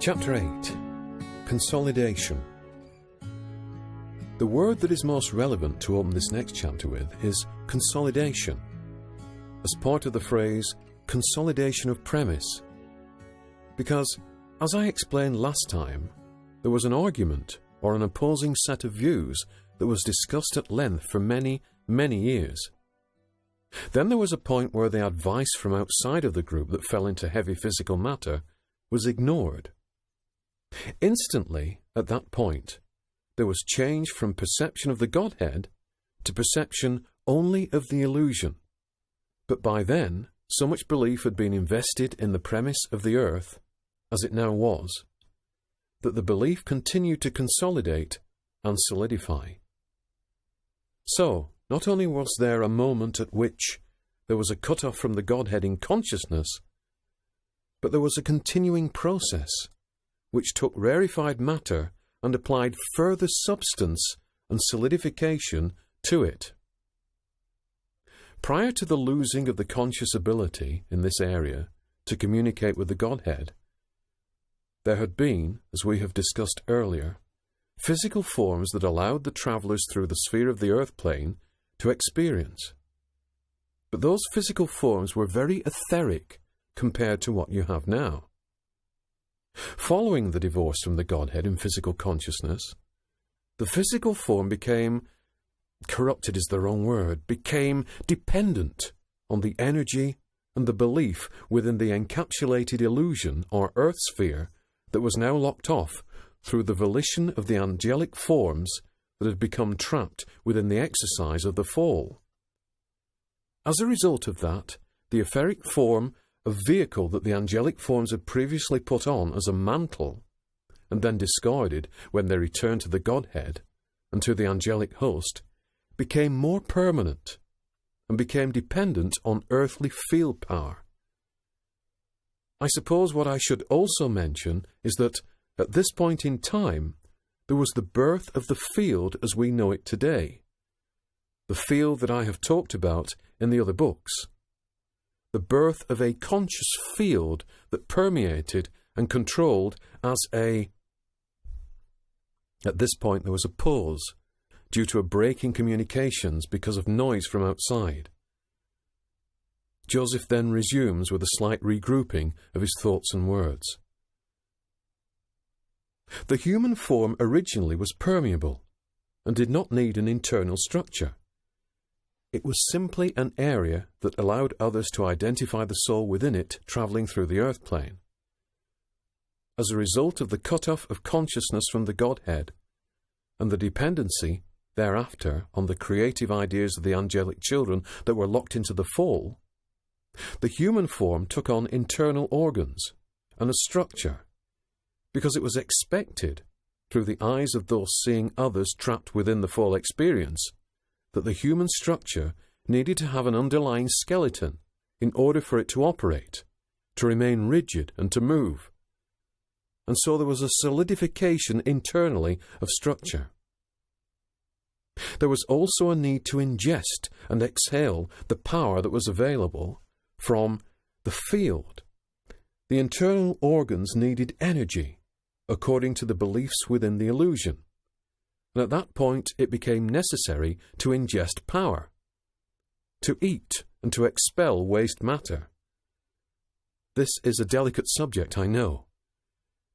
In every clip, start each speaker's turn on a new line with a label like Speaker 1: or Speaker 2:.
Speaker 1: Chapter 8. Consolidation. The word that is most relevant to open this next chapter with is consolidation, as part of the phrase consolidation of premise. Because, as I explained last time, there was an argument or an opposing set of views that was discussed at length for many, many years. Then there was a point where the advice from outside of the group that fell into heavy physical matter was ignored. Instantly, at that point, there was change from perception of the Godhead to perception only of the illusion. But by then, so much belief had been invested in the premise of the earth, as it now was, that the belief continued to consolidate and solidify. So, not only was there a moment at which there was a cut-off from the Godhead in consciousness, but there was a continuing process which took rarefied matter and applied further substance and solidification to it. Prior to the losing of the conscious ability in this area to communicate with the Godhead, there had been, as we have discussed earlier, physical forms that allowed the travellers through the sphere of the earth plane to experience. But those physical forms were very etheric compared to what you have now. Following the divorce from the Godhead in physical consciousness, the physical form became, corrupted is the wrong word, became dependent on the energy and the belief within the encapsulated illusion or earth sphere that was now locked off through the volition of the angelic forms that had become trapped within the exercise of the fall. As a result of that, the etheric form of vehicle that the angelic forms had previously put on as a mantle, and then discarded when they returned to the Godhead and to the angelic host, became more permanent and became dependent on earthly field power. I suppose what I should also mention is that at this point in time, there was the birth of the field as we know it today, the field that I have talked about in the other books, the birth of a conscious field that permeated and controlled as a... At this point there was a pause due to a break in communications because of noise from outside. Joseph then resumes with a slight regrouping of his thoughts and words. The human form originally was permeable and did not need an internal structure. It was simply an area that allowed others to identify the soul within it travelling through the earth plane. As a result of the cut-off of consciousness from the Godhead and the dependency thereafter on the creative ideas of the angelic children that were locked into the fall, the human form took on internal organs and a structure, because it was expected, through the eyes of those seeing others trapped within the fall experience, that the human structure needed to have an underlying skeleton in order for it to operate, to remain rigid and to move. And so there was a solidification internally of structure. There was also a need to ingest and exhale the power that was available from the field. The internal organs needed energy, according to the beliefs within the illusion. And at that point it became necessary to ingest power, to eat and to expel waste matter. This is a delicate subject, I know.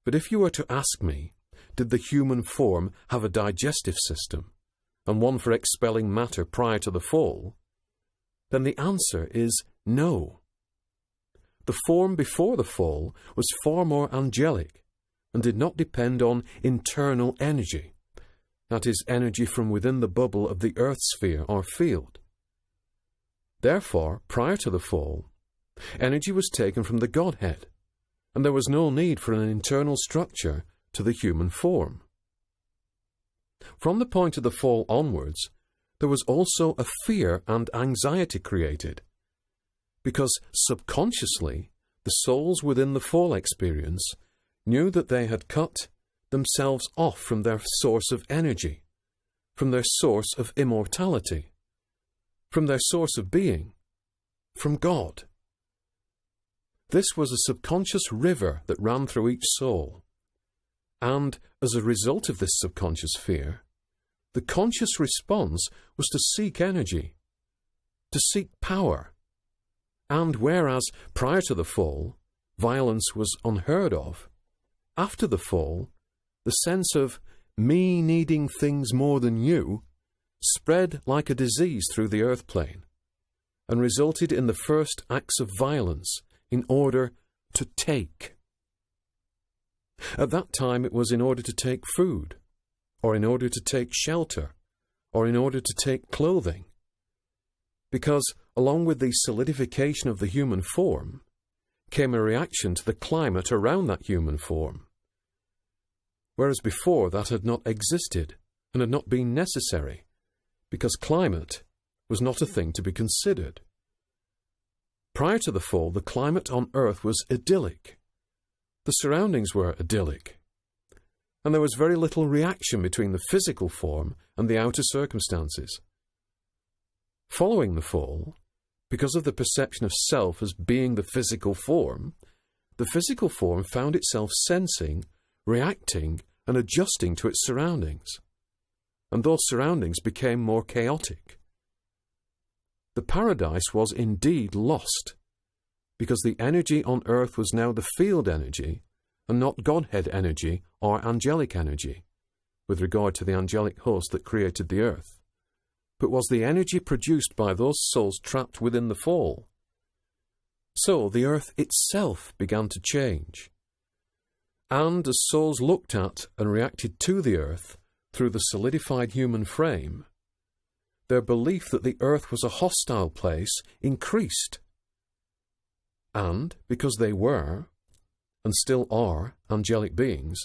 Speaker 1: But if you were to ask me, did the human form have a digestive system, and one for expelling matter prior to the fall, then the answer is no. The form before the fall was far more angelic and did not depend on internal energy, that is, energy from within the bubble of the earth sphere or field. Therefore, prior to the fall, energy was taken from the Godhead, and there was no need for an internal structure to the human form. From the point of the fall onwards, there was also a fear and anxiety created, because subconsciously the souls within the fall experience knew that they had cut themselves off from their source of energy, from their source of immortality, from their source of being, from God. This was a subconscious river that ran through each soul, And as a result of this subconscious fear, the conscious response was to seek energy, to seek power. And whereas prior to the fall, violence was unheard of, after the fall, the sense of me needing things more than you spread like a disease through the earth plane and resulted in the first acts of violence in order to take. At that time it was in order to take food, or in order to take shelter, or in order to take clothing. Because along with the solidification of the human form came a reaction to the climate around that human form. Whereas before that had not existed and had not been necessary, because climate was not a thing to be considered. Prior to the fall, the climate on Earth was idyllic. The surroundings were idyllic. And there was very little reaction between the physical form and the outer circumstances. Following the fall, because of the perception of self as being the physical form found itself sensing, reacting, and adjusting to its surroundings. And those surroundings became more chaotic. The paradise was indeed lost, because the energy on Earth was now the field energy, and not Godhead energy or angelic energy, with regard to the angelic host that created the Earth, but was the energy produced by those souls trapped within the fall. So the Earth itself began to change. And as souls looked at and reacted to the Earth through the solidified human frame, their belief that the Earth was a hostile place increased. And because they were, and still are, angelic beings,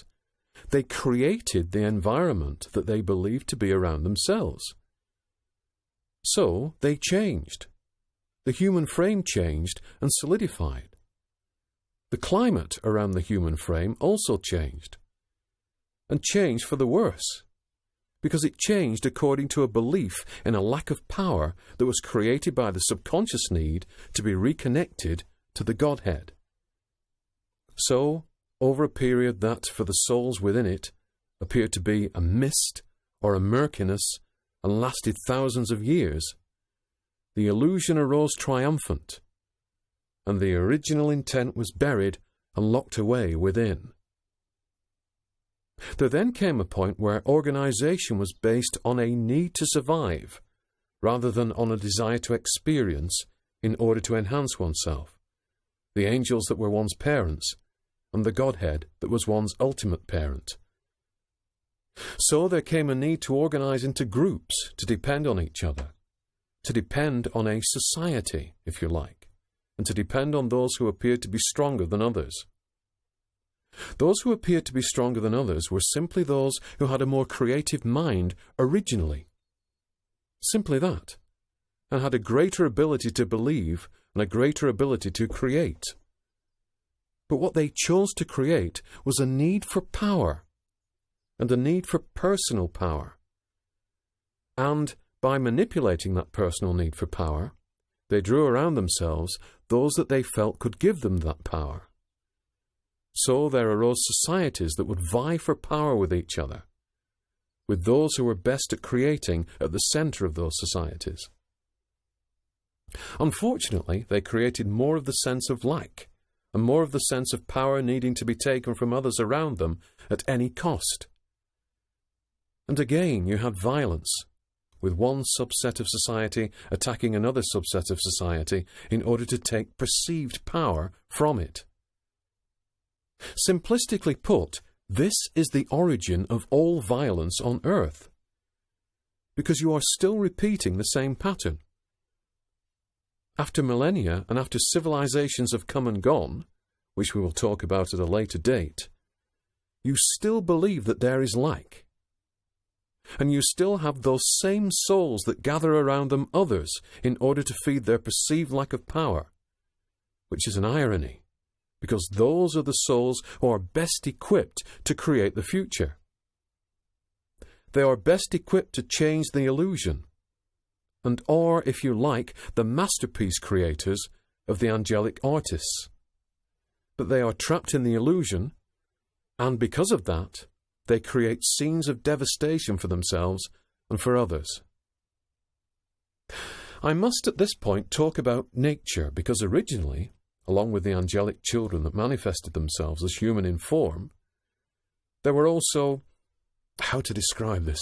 Speaker 1: they created the environment that they believed to be around themselves. So they changed. The human frame changed and solidified. The climate around the human frame also changed. And changed for the worse, because it changed according to a belief in a lack of power that was created by the subconscious need to be reconnected to the Godhead. So, over a period that, for the souls within it, appeared to be a mist or a murkiness and lasted thousands of years, the illusion arose triumphant, and the original intent was buried and locked away within. There then came a point where organization was based on a need to survive, rather than on a desire to experience in order to enhance oneself, the angels that were one's parents, and the Godhead that was one's ultimate parent. So there came a need to organize into groups to depend on each other, to depend on a society, if you like, and to depend on those who appeared to be stronger than others. Those who appeared to be stronger than others were simply those who had a more creative mind originally. Simply that, and had a greater ability to believe and a greater ability to create. But what they chose to create was a need for power, and a need for personal power. And by manipulating that personal need for power, they drew around themselves those that they felt could give them that power. So there arose societies that would vie for power with each other, with those who were best at creating at the center of those societies. Unfortunately, they created more of the sense of lack, and more of the sense of power needing to be taken from others around them at any cost. And again you had violence, with one subset of society attacking another subset of society in order to take perceived power from it. Simplistically put, this is the origin of all violence on Earth, because you are still repeating the same pattern. After millennia and after civilizations have come and gone, which we will talk about at a later date, you still believe that there is lack. And you still have those same souls that gather around them others in order to feed their perceived lack of power, which is an irony, because those are the souls who are best equipped to create the future. They are best equipped to change the illusion, and are, if you like, the masterpiece creators of the angelic artists. But they are trapped in the illusion, and because of that, they create scenes of devastation for themselves and for others. I must at this point talk about nature, because originally, along with the angelic children that manifested themselves as human in form, there were also, how to describe this,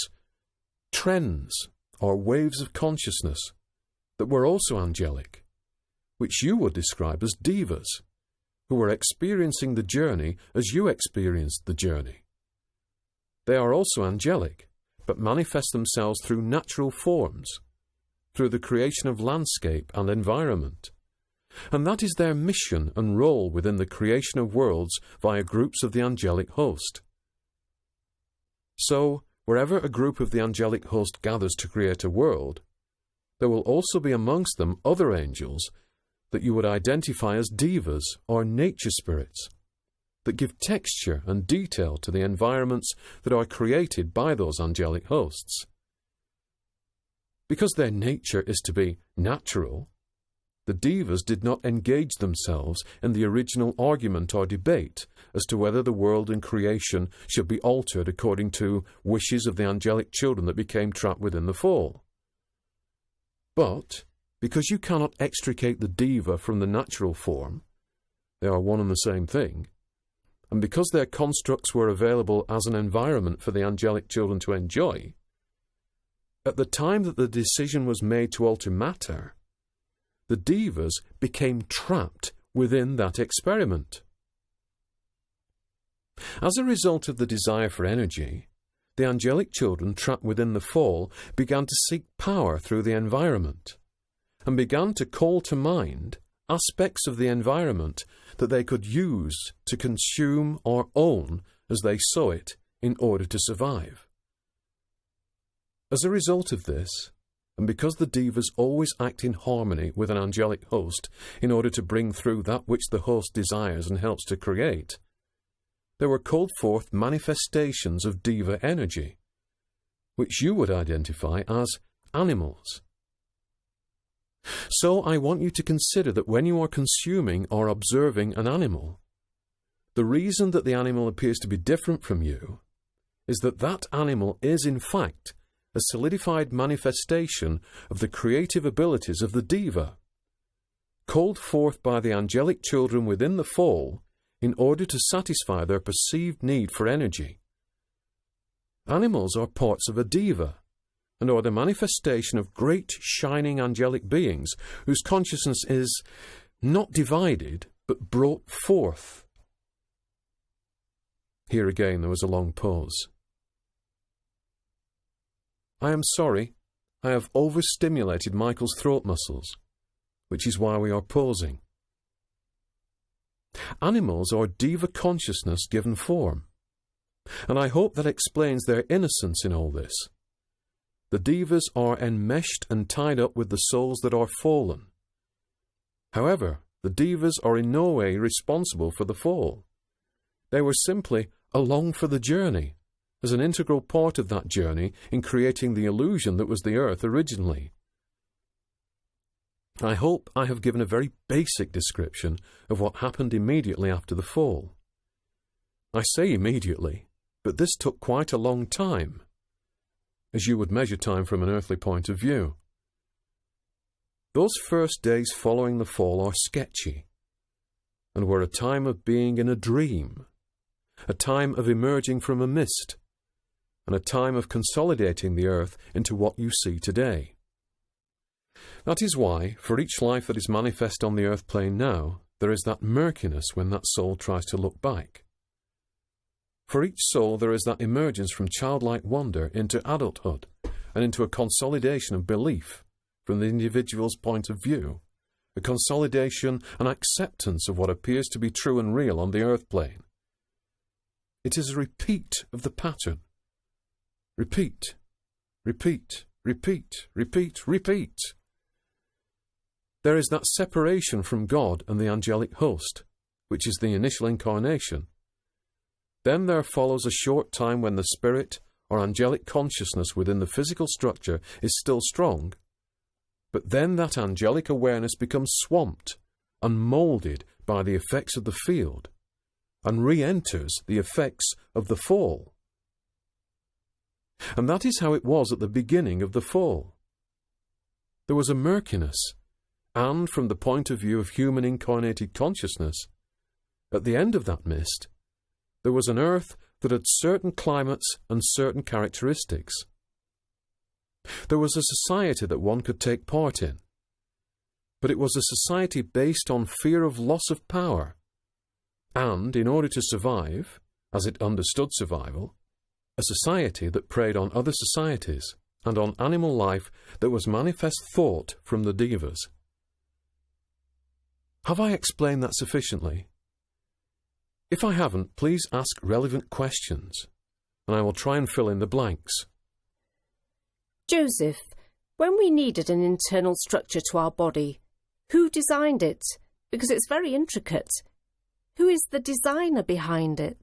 Speaker 1: trends or waves of consciousness that were also angelic, which you would describe as divas, who were experiencing the journey as you experienced the journey. They are also angelic, but manifest themselves through natural forms, through the creation of landscape and environment. And that is their mission and role within the creation of worlds via groups of the angelic host. So, wherever a group of the angelic host gathers to create a world, there will also be amongst them other angels that you would identify as divas or nature spirits, that give texture and detail to the environments that are created by those angelic hosts. Because their nature is to be natural, the divas did not engage themselves in the original argument or debate as to whether the world and creation should be altered according to wishes of the angelic children that became trapped within the fall. But, because you cannot extricate the diva from the natural form, they are one and the same thing, and because their constructs were available as an environment for the angelic children to enjoy, at the time that the decision was made to alter matter, the divas became trapped within that experiment. As a result of the desire for energy, the angelic children trapped within the fall began to seek power through the environment, and began to call to mind aspects of the environment that they could use to consume or own as they saw it in order to survive. As a result of this, and because the divas always act in harmony with an angelic host in order to bring through that which the host desires and helps to create, there were called forth manifestations of diva energy, which you would identify as animals. So I want you to consider that when you are consuming or observing an animal, the reason that the animal appears to be different from you is that that animal is in fact a solidified manifestation of the creative abilities of the diva, called forth by the angelic children within the fall in order to satisfy their perceived need for energy. Animals are parts of a diva, and are the manifestation of great shining angelic beings whose consciousness is not divided, but brought forth. Here again there was a long pause. I am sorry, I have overstimulated Michael's throat muscles, which is why we are pausing. Animals are diva consciousness given form, and I hope that explains their innocence in all this. The divas are enmeshed and tied up with the souls that are fallen. However, the divas are in no way responsible for the fall. They were simply along for the journey, as an integral part of that journey in creating the illusion that was the earth originally. I hope I have given a very basic description of what happened immediately after the fall. I say immediately, but this took quite a long time, as you would measure time from an earthly point of view. Those first days following the fall are sketchy, and were a time of being in a dream, a time of emerging from a mist, and a time of consolidating the earth into what you see today. That is why, for each life that is manifest on the earth plane now, there is that murkiness when that soul tries to look back. For each soul there is that emergence from childlike wonder into adulthood, and into a consolidation of belief from the individual's point of view, a consolidation and acceptance of what appears to be true and real on the earth plane. It is a repeat of the pattern. Repeat, repeat, repeat, repeat, repeat. There is that separation from God and the angelic host, which is the initial incarnation. Then there follows a short time when the spirit or angelic consciousness within the physical structure is still strong, but then that angelic awareness becomes swamped and moulded by the effects of the field, and re-enters the effects of the fall, And that is how it was at the beginning of the fall. There was a murkiness, and from the point of view of human incarnated consciousness, at the end of that mist, there was an earth that had certain climates and certain characteristics. There was a society that one could take part in, but it was a society based on fear of loss of power, and, in order to survive, as it understood survival, a society that preyed on other societies and on animal life that was manifest thought from the Divas. Have I explained that sufficiently? If I haven't, please ask relevant questions, and I will try and fill in the blanks.
Speaker 2: Joseph, when we needed an internal structure to our body, who designed it? Because it's very intricate. Who is the designer behind it?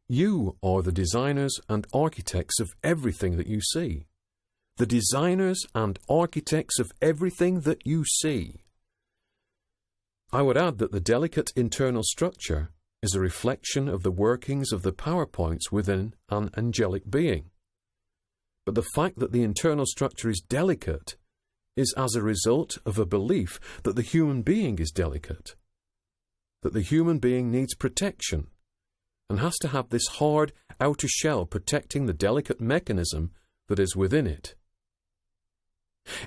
Speaker 1: You are the designers and architects of everything that you see. The designers and architects of everything that you see. I would add that the delicate internal structure is a reflection of the workings of the power points within an angelic being. But the fact that the internal structure is delicate is as a result of a belief that the human being is delicate, that the human being needs protection, and has to have this hard outer shell protecting the delicate mechanism that is within it.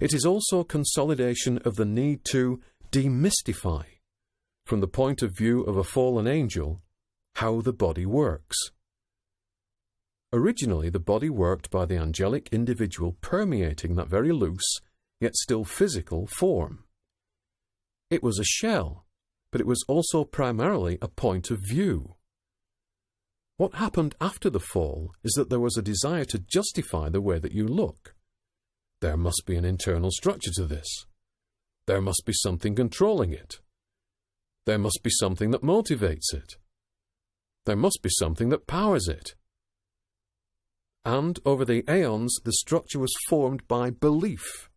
Speaker 1: It is also a consolidation of the need to demystify, from the point of view of a fallen angel, how the body works. Originally, the body worked by the angelic individual permeating that very loose, yet still physical form. It was a shell, but it was also primarily a point of view. What happened after the fall is that there was a desire to justify the way that you look. There must be an internal structure to this. There must be something controlling it. There must be something that motivates it. There must be something that powers it. And over the aeons, the structure was formed by belief.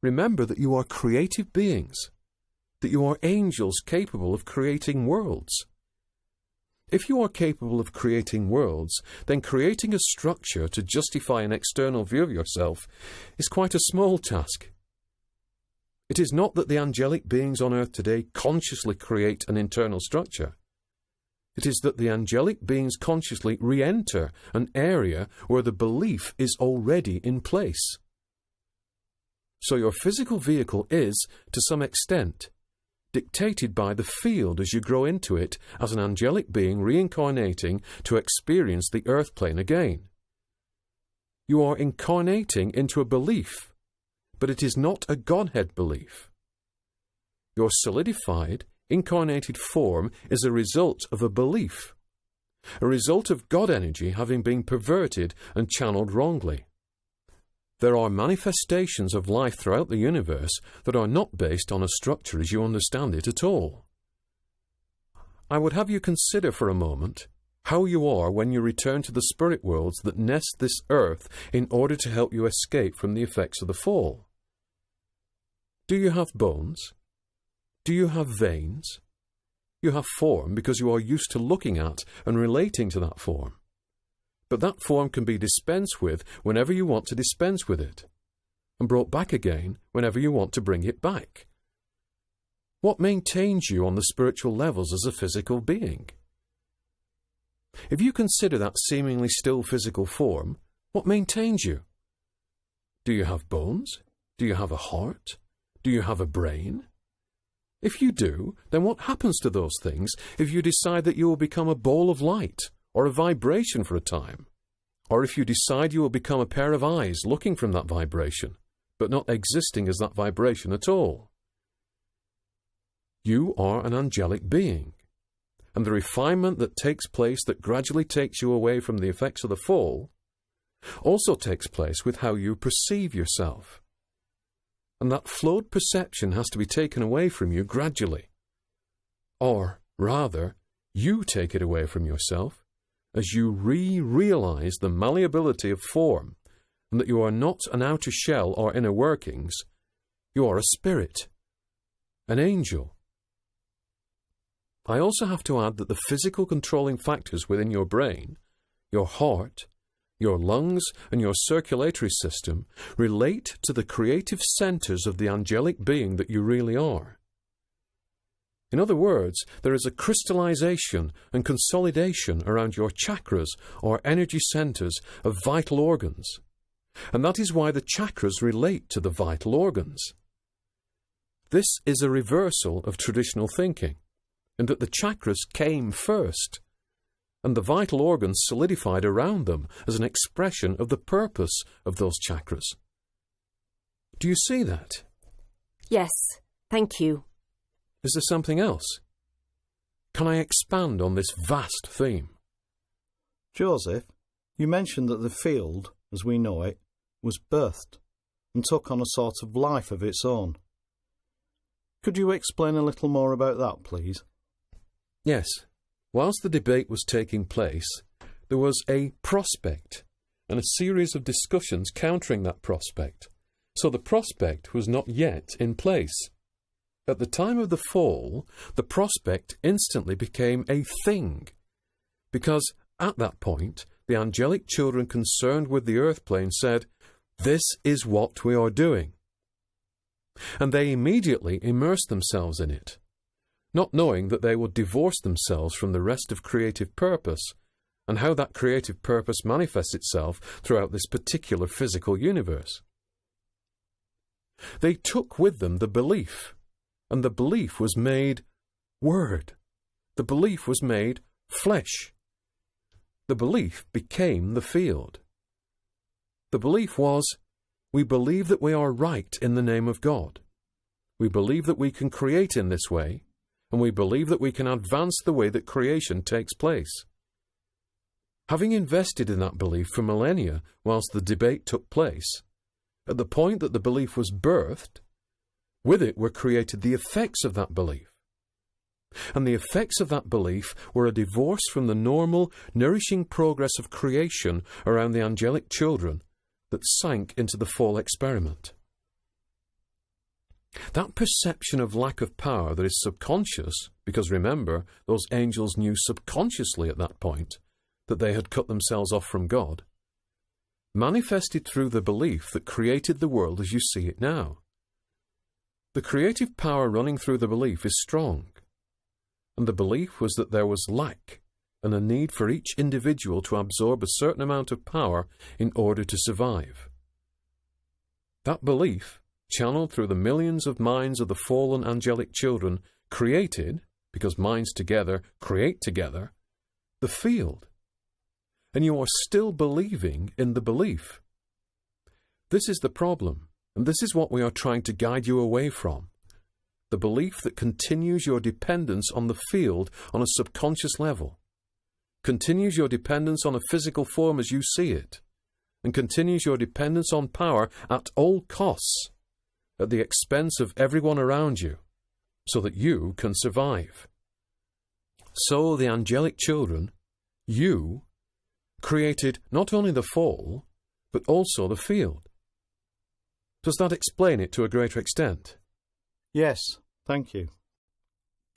Speaker 1: Remember that you are creative beings, that you are angels capable of creating worlds. If you are capable of creating worlds, then creating a structure to justify an external view of yourself is quite a small task. It is not that the angelic beings on earth today consciously create an internal structure. It is that the angelic beings consciously re-enter an area where the belief is already in place. So your physical vehicle is, to some extent, dictated by the field as you grow into it as an angelic being reincarnating to experience the earth plane again. You are incarnating into a belief, but it is not a Godhead belief. Your solidified, incarnated form is a result of a belief, a result of God energy having been perverted and channeled wrongly. There are manifestations of life throughout the universe that are not based on a structure as you understand it at all. I would have you consider for a moment how you are when you return to the spirit worlds that nest this earth in order to help you escape from the effects of the fall. Do you have bones? Do you have veins? You have form because you are used to looking at and relating to that form. But that form can be dispensed with whenever you want to dispense with it, and brought back again whenever you want to bring it back. What maintains you on the spiritual levels as a physical being? If you consider that seemingly still physical form, what maintains you? Do you have bones? Do you have a heart? Do you have a brain? If you do, then what happens to those things if you decide that you will become a ball of light, or a vibration for a time? Or if you decide you will become a pair of eyes looking from that vibration, but not existing as that vibration at all? You are an angelic being, and the refinement that takes place that gradually takes you away from the effects of the fall also takes place with how you perceive yourself. And that flawed perception has to be taken away from you gradually. Or, rather, you take it away from yourself as you realize the malleability of form, and that you are not an outer shell or inner workings. You are a spirit, an angel. I also have to add that the physical controlling factors within your brain, your heart, your lungs and your circulatory system relate to the creative centers of the angelic being that you really are. In other words, there is a crystallization and consolidation around your chakras or energy centers of vital organs, and that is why the chakras relate to the vital organs. This is a reversal of traditional thinking, in that the chakras came first, and the vital organs solidified around them as an expression of the purpose of those chakras. Do you see that?
Speaker 2: Yes, thank you.
Speaker 1: Is there something else? Can I expand on this vast theme?
Speaker 3: Joseph, you mentioned that the field, as we know it, was birthed and took on a sort of life of its own. Could you explain a little more about that, please?
Speaker 1: Yes. Whilst the debate was taking place, there was a prospect and a series of discussions countering that prospect. So the prospect was not yet in place. At the time of the fall, the prospect instantly became a thing, because at that point, the angelic children concerned with the earth plane said, "This is what we are doing." And they immediately immersed themselves in it, not knowing that they would divorce themselves from the rest of creative purpose, and how that creative purpose manifests itself throughout this particular physical universe. They took with them the belief, and the belief was made word. The belief was made flesh. The belief became the field. The belief was, we believe that we are right in the name of God. We believe that we can create in this way, and we believe that we can advance the way that creation takes place. Having invested in that belief for millennia whilst the debate took place, at the point that the belief was birthed, with it were created the effects of that belief. And the effects of that belief were a divorce from the normal, nourishing progress of creation around the angelic children that sank into the fall experiment. That perception of lack of power that is subconscious, because remember, those angels knew subconsciously at that point that they had cut themselves off from God, manifested through the belief that created the world as you see it now. The creative power running through the belief is strong, and the belief was that there was lack and a need for each individual to absorb a certain amount of power in order to survive. That belief, channeled through the millions of minds of the fallen angelic children, created, because minds together create together, the field. And you are still believing in the belief. This is the problem. And this is what we are trying to guide you away from. The belief that continues your dependence on the field on a subconscious level, continues your dependence on a physical form as you see it, and continues your dependence on power at all costs, at the expense of everyone around you, so that you can survive. So the angelic children, you, created not only the fall, but also the field. Does that explain it to a greater extent?
Speaker 3: Yes, thank you.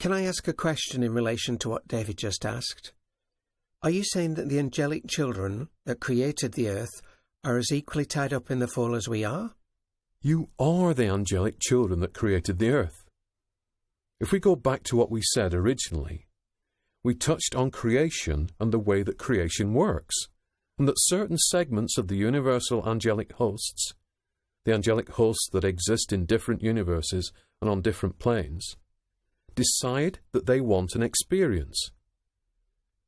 Speaker 4: Can I ask a question in relation to what David just asked? Are you saying that the angelic children that created the earth are as equally tied up in the fall as we are?
Speaker 1: You are the angelic children that created the earth. If we go back to what we said originally, we touched on creation and the way that creation works, and that certain segments of the universal angelic hosts, the angelic hosts that exist in different universes and on different planes, decide that they want an experience.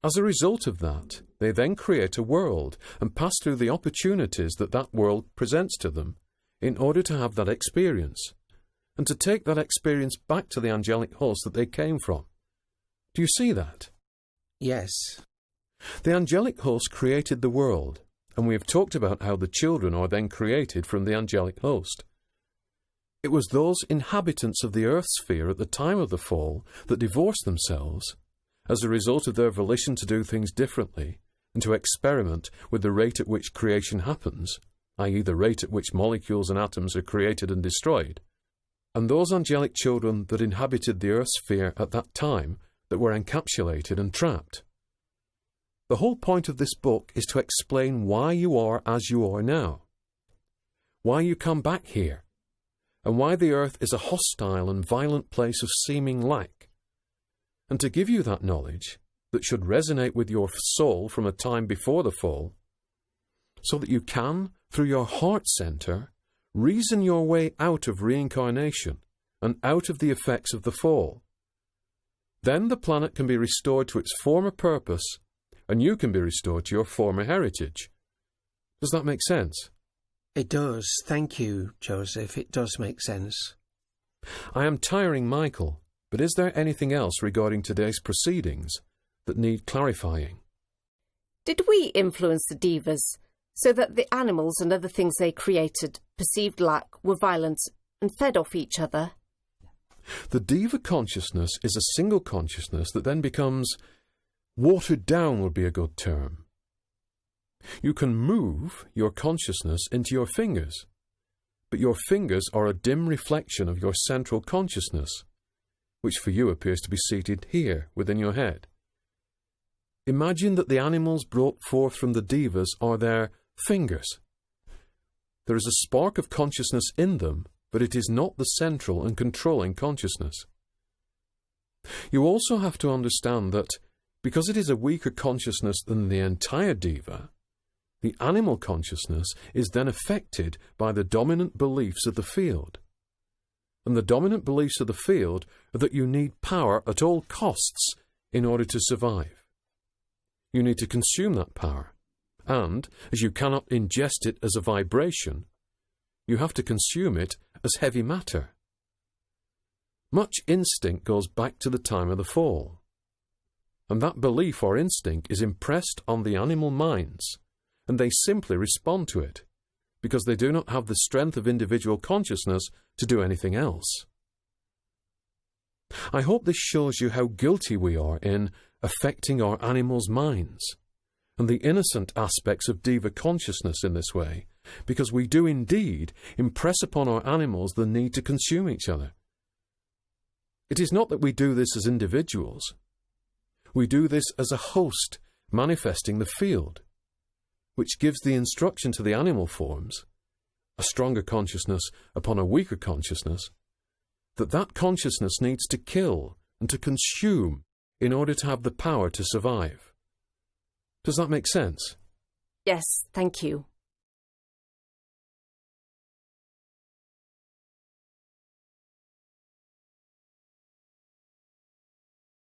Speaker 1: As a result of that, they then create a world and pass through the opportunities that that world presents to them in order to have that experience, and to take that experience back to the angelic host that they came from. Do you see that?
Speaker 4: Yes.
Speaker 1: The angelic host created the world, and we have talked about how the children are then created from the angelic host. It was those inhabitants of the earth sphere at the time of the fall that divorced themselves as a result of their volition to do things differently and to experiment with the rate at which creation happens, i.e. the rate at which molecules and atoms are created and destroyed, and those angelic children that inhabited the earth sphere at that time that were encapsulated and trapped. The whole point of this book is to explain why you are as you are now, why you come back here, and why the earth is a hostile and violent place of seeming lack, and to give you that knowledge that should resonate with your soul from a time before the fall, so that you can, through your heart center, reason your way out of reincarnation and out of the effects of the fall. Then the planet can be restored to its former purpose, and you can be restored to your former heritage. Does that make sense?
Speaker 4: It does. Thank you, Joseph. It does make sense.
Speaker 1: I am tiring Michael, but is there anything else regarding today's proceedings that need clarifying?
Speaker 2: Did we influence the Divas so that the animals and other things they created perceived lack, were violent, and fed off each other?
Speaker 1: The Diva consciousness is a single consciousness that then becomes watered down would be a good term. You can move your consciousness into your fingers, but your fingers are a dim reflection of your central consciousness, which for you appears to be seated here within your head. Imagine that the animals brought forth from the Divas are their fingers. There is a spark of consciousness in them, but it is not the central and controlling consciousness. You also have to understand that because it is a weaker consciousness than the entire Diva, the animal consciousness is then affected by the dominant beliefs of the field. And the dominant beliefs of the field are that you need power at all costs in order to survive. You need to consume that power, and as you cannot ingest it as a vibration, you have to consume it as heavy matter. Much instinct goes back to the time of the fall, and that belief or instinct is impressed on the animal minds, and they simply respond to it, because they do not have the strength of individual consciousness to do anything else. I hope this shows you how guilty we are in affecting our animals' minds, and the innocent aspects of Diva consciousness in this way, because we do indeed impress upon our animals the need to consume each other. It is not that we do this as individuals. We do this as a host manifesting the field, which gives the instruction to the animal forms, a stronger consciousness upon a weaker consciousness, that that consciousness needs to kill and to consume in order to have the power to survive. Does that make sense?
Speaker 2: Yes, thank you.